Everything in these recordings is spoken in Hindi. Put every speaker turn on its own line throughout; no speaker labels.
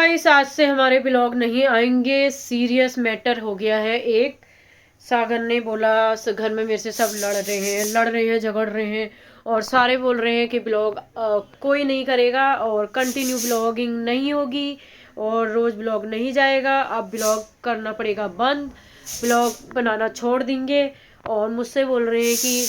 गाइस आज से हमारे ब्लॉग नहीं आएंगे, सीरियस मैटर हो गया है। एक सागर ने बोला, घर में मेरे से सब लड़ रहे हैं झगड़ रहे हैं और सारे बोल रहे हैं कि ब्लॉग कोई नहीं करेगा और कंटिन्यू ब्लॉगिंग नहीं होगी और रोज ब्लॉग नहीं जाएगा। अब ब्लॉग करना पड़ेगा बंद, ब्लॉग बनाना छोड़ देंगे। और मुझसे बोल रहे हैं कि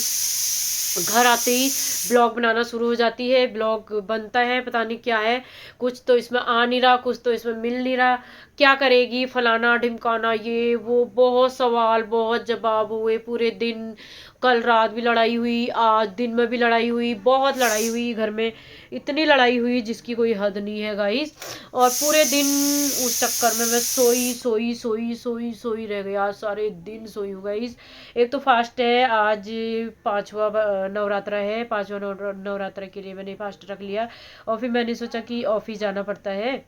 घर आते ही ब्लॉग बनाना शुरू हो जाती है, ब्लॉग बनता है, पता नहीं क्या है, कुछ तो इसमें आ नहीं रहा, कुछ तो इसमें मिल नहीं रहा, क्या करेगी फलाना ढिमकाना, ये वो बहुत सवाल बहुत जवाब हुए पूरे दिन। कल रात भी लड़ाई हुई, आज दिन में भी लड़ाई हुई, बहुत लड़ाई हुई घर में, इतनी लड़ाई हुई जिसकी कोई हद नहीं है गाइस। और पूरे दिन उस चक्कर में मैं सोई सोई सोई सोई सोई रह गया, सारे दिन सोई हूँ गाइस। एक तो फास्ट है, आज पांचवा नवरात्रा है, पांचवा नवरात्रा के लिए मैंने फास्ट रख लिया। और फिर मैंने सोचा कि ऑफिस जाना पड़ता है,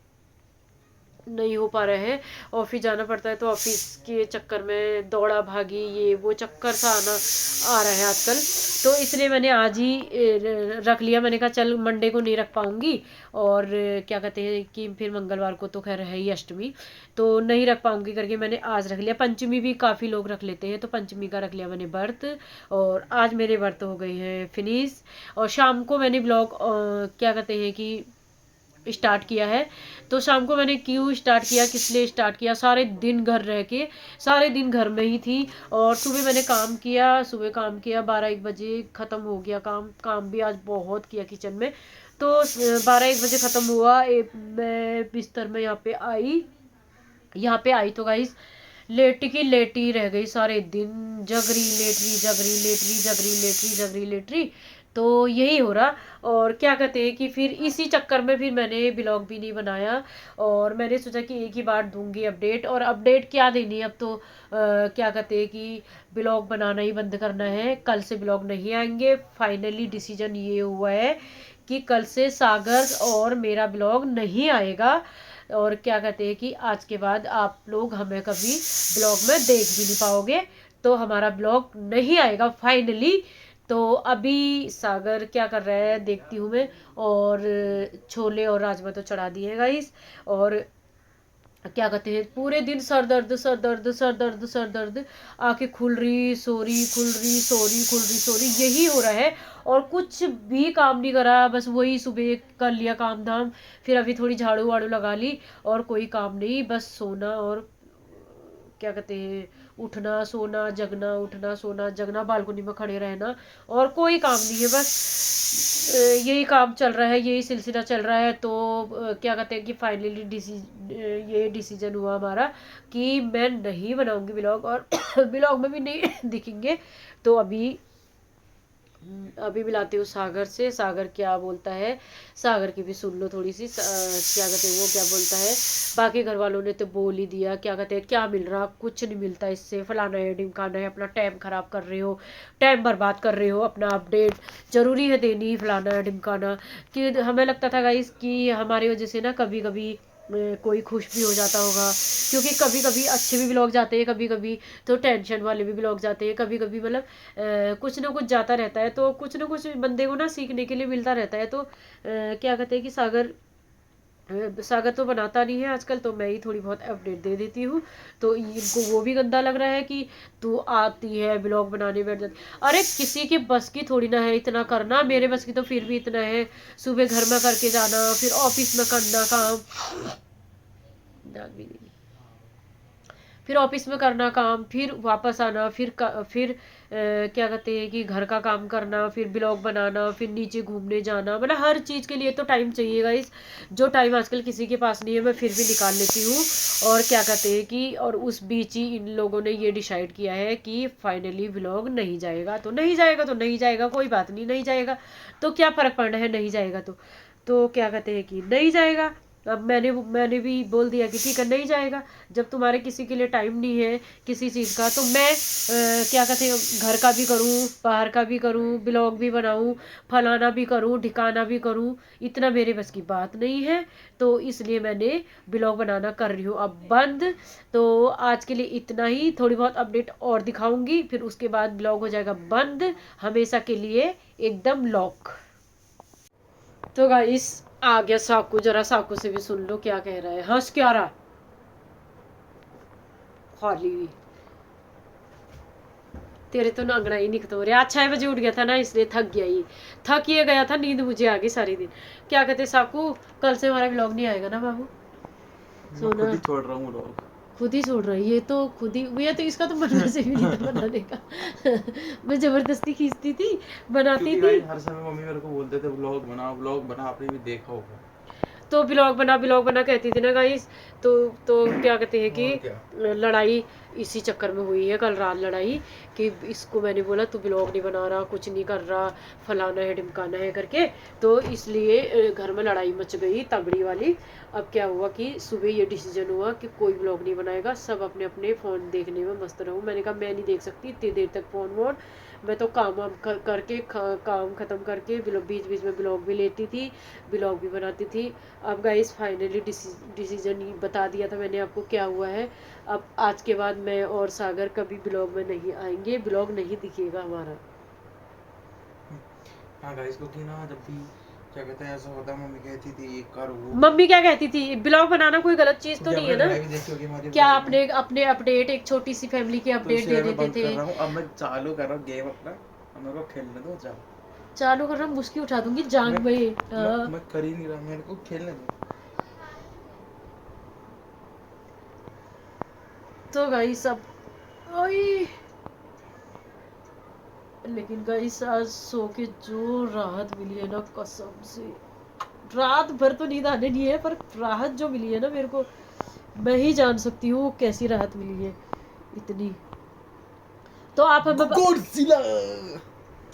नहीं हो पा रहा है, ऑफिस जाना पड़ता है, तो ऑफिस के चक्कर में दौड़ा भागी ये वो चक्कर सा आ रहा है आजकल। तो इसलिए मैंने आज ही रख लिया। मैंने कहा चल मंडे को नहीं रख पाऊंगी और क्या कहते हैं कि फिर मंगलवार को तो खैर है ही अष्टमी, तो नहीं रख पाऊंगी करके मैंने आज रख लिया। पंचमी भी काफ़ी लोग रख लेते हैं, तो पंचमी का रख लिया मैंने व्रत। और आज मेरे व्रत हो गए हैं फिनिश। और शाम को मैंने ब्लॉग क्या कहते हैं कि स्टार्ट किया है। तो शाम को मैंने क्यों स्टार्ट किया, किस लिए स्टार्ट किया, सारे दिन घर रह के, सारे दिन घर में ही थी। और सुबह मैंने काम किया, सुबह काम किया 12-1 बजे ख़त्म हो गया काम। काम भी आज बहुत किया किचन में। तो 12-1 बजे ख़त्म हुआ। मैं बिस्तर में यहाँ पे आई तो गाइस लेटी की लेटी रह गई, सारे दिन जगरी लेटरी जगरी लेटरी जगरी लेटरी जगरी लेटरी। तो यही हो रहा। और क्या कहते हैं कि फिर इसी चक्कर में फिर मैंने ब्लॉग भी नहीं बनाया। और मैंने सोचा कि एक ही बार दूंगी अपडेट, और अपडेट क्या देनी अब तो क्या कहते हैं कि ब्लॉग बनाना ही बंद करना है, कल से ब्लॉग नहीं आएंगे। फाइनली डिसीजन ये हुआ है कि कल से सागर और मेरा ब्लॉग नहीं आएगा। और क्या कहते हैं कि आज के बाद आप लोग हमें कभी ब्लॉग में देख भी नहीं पाओगे, तो हमारा ब्लॉग नहीं आएगा फाइनली। तो अभी सागर क्या कर रहा है देखती हूँ मैं। और छोले और राजमा तो चढ़ा दिए हैं गाइस। और क्या कहते हैं पूरे दिन सर दर्द सर दर्द सर दर्द सर दर्द, आंखें खुल रही सो रही, खुल रही सो रही, खुल रही सो रही, यही हो रहा है। और कुछ भी काम नहीं करा, बस वही सुबह कर लिया काम धाम, फिर अभी थोड़ी झाड़ू वाड़ू लगा ली, और कोई काम नहीं, बस सोना और क्या कहते हैं उठना सोना जगना, उठना सोना जगना, बालकनी में खड़े रहना, और कोई काम नहीं है। बस यही काम चल रहा है, यही सिलसिला चल रहा है। तो क्या कहते हैं कि फाइनली ये डिसीजन हुआ हमारा कि मैं नहीं बनाऊंगी ब्लॉग, और ब्लॉग में भी नहीं दिखेंगे। तो अभी मिलाती हूँ सागर से, सागर क्या बोलता है, सागर की भी सुन लो थोड़ी सी। क्या कहते हैं वो क्या बोलता है। बाकी घर वालों ने तो बोल ही दिया, क्या कहते हैं क्या मिल रहा, कुछ नहीं मिलता इससे, फलाना है ढिमकाना है, अपना टाइम खराब कर रहे हो, टाइम बर्बाद कर रहे हो, अपना अपडेट जरूरी है देनी, फलाना है ढिमकाना। कि हमें लगता था गाइस कि हमारी वजह से ना कभी कभी कोई खुश भी हो जाता होगा, क्योंकि कभी कभी अच्छे भी ब्लॉग जाते हैं, कभी कभी तो टेंशन वाले भी ब्लॉग जाते हैं, कभी कभी मतलब कुछ ना कुछ जाता रहता है, तो कुछ ना कुछ बंदे को ना सीखने के लिए मिलता रहता है। तो क्या कहते हैं कि सागर तो बनाता नहीं है आजकल, तो मैं ही थोड़ी बहुत अपडेट दे देती हूँ। तो इनको वो भी गंदा लग रहा है कि तू आती है ब्लॉग बनाने बैठ जाती। अरे किसी के बस की थोड़ी ना है इतना करना, मेरे बस की तो फिर भी इतना है, सुबह घर में करके जाना, फिर ऑफिस में करना काम, फिर ऑफिस में करना काम, फिर वापस आना, फिर क्या कहते हैं कि घर का काम करना, फिर ब्लॉग बनाना, फिर नीचे घूमने जाना, मतलब हर चीज़ के लिए तो टाइम चाहिएगा। इस जो टाइम आजकल किसी के पास नहीं है, मैं फिर भी निकाल लेती हूँ। और क्या कहते हैं कि और उस बीच ही इन लोगों ने ये डिसाइड किया है कि फाइनली ब्लॉग नहीं जाएगा, तो नहीं जाएगा, तो नहीं जाएगा, कोई बात नहीं, नहीं जाएगा तो क्या फ़र्क पड़ना है, नहीं जाएगा तो क्या कहते हैं कि नहीं जाएगा। अब मैंने भी बोल दिया कि ठीक है नहीं जाएगा। जब तुम्हारे किसी के लिए टाइम नहीं है किसी चीज़ का, तो मैं क्या कहते हैं घर का भी करूँ, बाहर का भी करूँ, ब्लॉग भी बनाऊँ, फलाना भी करूँ, ढिकाना भी करूँ, इतना मेरे बस की बात नहीं है। तो इसलिए मैंने ब्लॉग बनाना कर रही हूँ अब बंद। तो आज के लिए इतना ही, थोड़ी बहुत अपडेट और दिखाऊंगी, फिर उसके बाद ब्लॉग हो जाएगा बंद हमेशा के लिए, एकदम लॉक। तो गाइस आ गया साकू, जरा साकू से भी सुन लो क्या कह रहा है। हंस क्या रहा खाली, तेरे तो नांगड़ा ही निकत हो रहा। 6 बजे उठ गया था ना, इसलिए थक गया, ये थक ये गया था, नींद मुझे आ गई सारी दिन। क्या कहते साकू, कल से हमारा व्लॉग नहीं आएगा ना बाबू?
सोना खुद ही छोड़ रहा हूँ व्लॉग,
खुद ही छोड़ रहा है ये तो, खुद ही ये तो, इसका तो बनने से भी नहीं था बनाने का। मैं जबरदस्ती खींचती थी, बनाती थी।
हर समय मम्मी मेरे को बोलते थे व्लॉग बना, आपने भी देखा होगा।
तो ब्लॉग बना कहती थी ना गाइस। तो क्या कहते हैं कि लड़ाई इसी चक्कर में हुई है कल रात, लड़ाई कि इसको मैंने बोला तू ब्लॉग नहीं बना रहा, कुछ नहीं कर रहा, फलाना है ढिमकाना है करके, तो इसलिए घर में लड़ाई मच गई तगड़ी वाली। अब क्या हुआ कि सुबह ये डिसीजन हुआ कि कोई ब्लॉग नहीं बनाएगा, सब अपने अपने फ़ोन देखने में मस्त रहो। मैंने कहा मैं नहीं देख सकती इतनी देर तक फ़ोन वोन, मैं तो काम वाम करके काम ख़त्म करके बीच बीच में ब्लॉग भी लेती थी, ब्लॉग भी बनाती थी। अब गाइस फाइनली डिसीजन बता दिया था मैंने आपको क्या हुआ है। अब आज के बाद मैं और सागर कभी ब्लॉग में नहीं आएंगे, ब्लॉग नहीं दिखेगा हमारा।
हाँ गाइस, क्योंकि ना जब भी क्या कहते हैं ऐसा होता है, मम्मी कहती थी कर वो,
मम्मी क्या कहती थी, ब्लॉग बनाना कोई गलत चीज तो नहीं है ना? क्या अपने अपने अपडेट, एक छोटी सी फैमिली की अपडेट दे देते थे।
अब मैं चालू कर रहा हूँ गेम अपना, अब मेरे को खेलने दो, जाओ
चालू कर रहा, मुस्की उठा दूंगी जांग में।
मैं कर ही नहीं रहा, मेरे को खेलने दो।
तो गाइस अब लेकिन गाइस आज सो के जो राहत मिली है ना, कसम से रात भर तो नींद आने नहीं है, पर राहत जो मिली है ना मेरे को, मैं ही जान सकती हूँ कैसी राहत मिली है इतनी। तो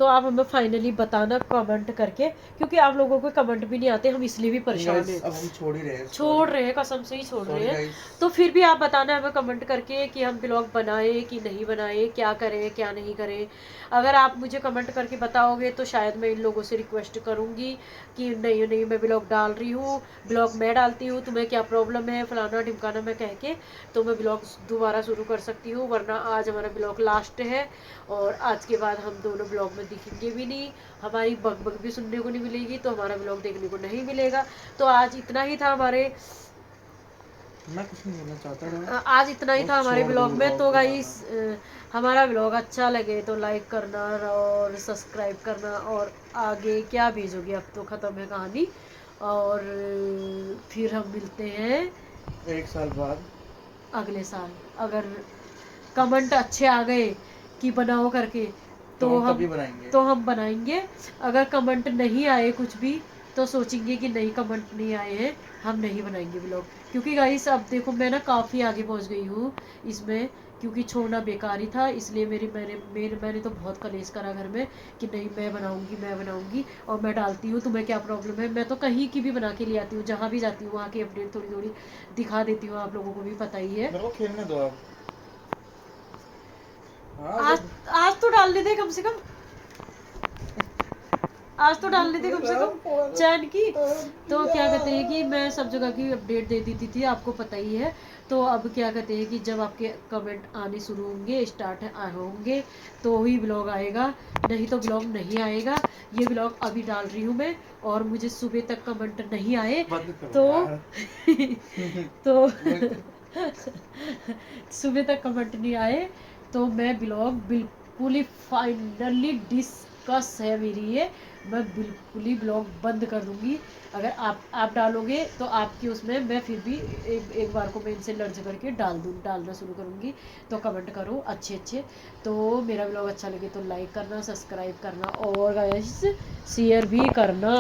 आप हमें फाइनली बताना कमेंट करके, क्योंकि आप लोगों को कमेंट भी नहीं आते, हम इसलिए भी परेशान हैं।
अब हम छोड़ रहे हैं,
कसम से ही छोड़ रहे हैं। तो फिर भी आप बताना हमें कमेंट करके कि हम ब्लॉग बनाए कि नहीं बनाए, क्या करें क्या नहीं करें। अगर आप मुझे कमेंट करके बताओगे तो शायद मैं इन लोगों से रिक्वेस्ट करूँगी कि नहीं नहीं मैं ब्लॉग डाल रही हूँ, ब्लॉग मैं डालती हूँ, तुम्हें क्या प्रॉब्लम है, फलाना ढिमकाना मैं कह के तो मैं ब्लॉग दोबारा शुरू कर सकती हूँ। वरना आज हमारा ब्लॉग लास्ट है और आज के बाद हम दोनों ब्लॉग में दिखेंगे भी नहीं, हमारी बग भी सुनने को नहीं मिलेगी, तो हमारा ब्लॉग देखने को नहीं मिलेगा। तो आज इतना ही था हमारे,
मैं कुछ नहीं बोलना चाहता,
आज इतना ही था हमारे ब्लॉग में। तो गाइस हमारा ब्लॉग अच्छा लगे तो लाइक करना और सब्सक्राइब करना, और आगे क्या भेजोगे, अब तो ख़त्म है कहानी। और फिर हम मिलते हैं
1 साल बाद,
अगले साल। अगर कमेंट अच्छे आ गए कि बनाओ करके तो हम बनाएंगे। अगर कमेंट नहीं आए कुछ भी तो सोचेंगे कि नहीं कमेंट नहीं आए हैं, हम नहीं बनाएंगे ब्लॉग। क्योंकि गाइस अब देखो मैं ना काफ़ी आगे पहुंच गई हूँ इसमें, क्योंकि छोड़ना बेकार ही था, इसलिए मैंने तो बहुत कलेश करा घर में कि नहीं मैं बनाऊंगी और मैं डालती हूँ, तुम्हें क्या प्रॉब्लम है। मैं तो कहीं की भी बना के ले आती हूँ, जहाँ भी जाती हूँ वहाँ की अपडेट थोड़ी थोड़ी दिखा देती हूँ, आप लोगों को भी पता ही है।
मेरे को खेलने दो आप।
आज तो डालने दे कम से कम, आज तो डालने दे कम से कम चैन की। तो क्या कहते हैं कि मैं सब जगह की अपडेट दे देती थी, आपको पता ही है। तो अब क्या कहते हैं कि जब आपके कमेंट आने शुरू होंगे, स्टार्ट होंगे, तो ही ब्लॉग आएगा, नहीं तो ब्लॉग नहीं आएगा। ये ब्लॉग अभी डाल रही हूँ मैं, और मुझे सुबह तक कमेंट नहीं आए तो सुबह तक कमेंट नहीं आए तो मैं ब्लॉग बिल्कुल ही फाइनली डिस्कस है मेरी ये, मैं बिल्कुल ही ब्लॉग बंद कर दूंगी। अगर आप डालोगे तो आपकी उसमें मैं फिर भी एक बार को मैं इनसे लर्ज करके डालना शुरू करूँगी। तो कमेंट करो अच्छे। तो मेरा ब्लॉग अच्छा लगे तो लाइक करना, सब्सक्राइब करना और गाइस शेयर भी करना।